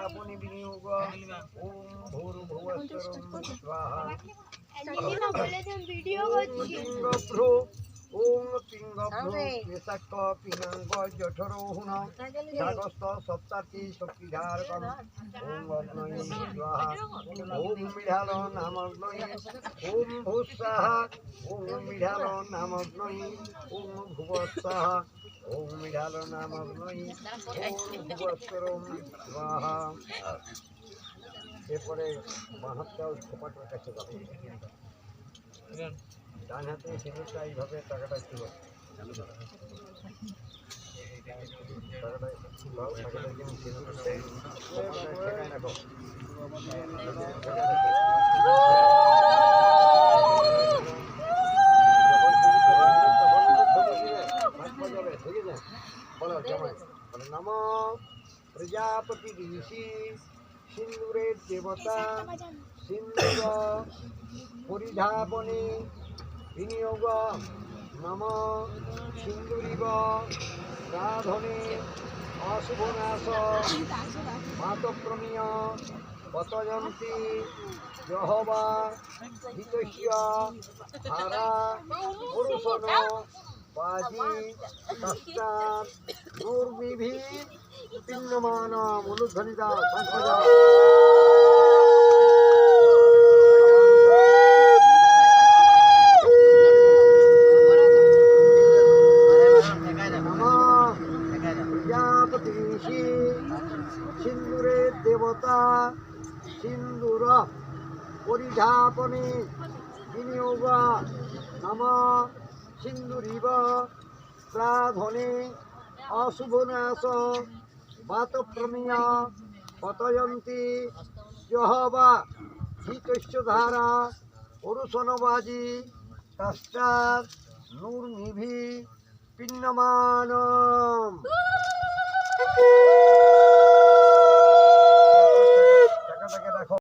পরিধাপনি বিনিয়োগ ওম ভূর্ভুবস্বরং স্বাহা পিঙ্গভ্রু ওম পিঙ্গভ্রু কেশাক্ষ পিনাঙ্গ জঠরোহুণ সাগস্ত সপ্তাতি শক্তিধারকম ওম অগ্নয়ে স্বাহা ওম মৃঢ়াল নামগ্নয়ে ওম ভূস্বাহা ওম মৃঢ়াল নামগ্নয়ে ওম ভুবস্বাহা ওম মৃঢ়াল নামগ্নয়ে ওম ভুবস্বরং স্বাহা। এরপরে বাহাত্তর খোপাটার কাছে যাবে, ডান হাতে সিঁদুরটা এইভাবে টাকাটা ছিল, টাকাটা যেমন সিঁদুর ঠেকায় রাখো। বলো জামাই বলে নম প্রজাপতি ঋষি সিন্দুরের দেবতা সিন্দুর পরিধাবনে বিনিয়োগ নম সিন্দুরিব সাধনে অশুভনাশ মাতক্রমীয় পতয়ন্তি যহবা হিতস্য ধারা পুরুষন বাজি তস্তাৎ দুর্বিভি পিণ্যমান মনুধ্বনিদা সংখ্যা। প্রজাপতি ঋষি সিন্দুরের দেবতা সিন্দুর পরিধাপনে বিনিয়োগ নম সিন্দুরিব সাধনে অশুভনাশ বাতপ্রমেয় পতয়ন্তি যহবা হিতস্য ধারা পুরুষনবাজি তস্তাৎ নূর্নিভি পিণ্যমান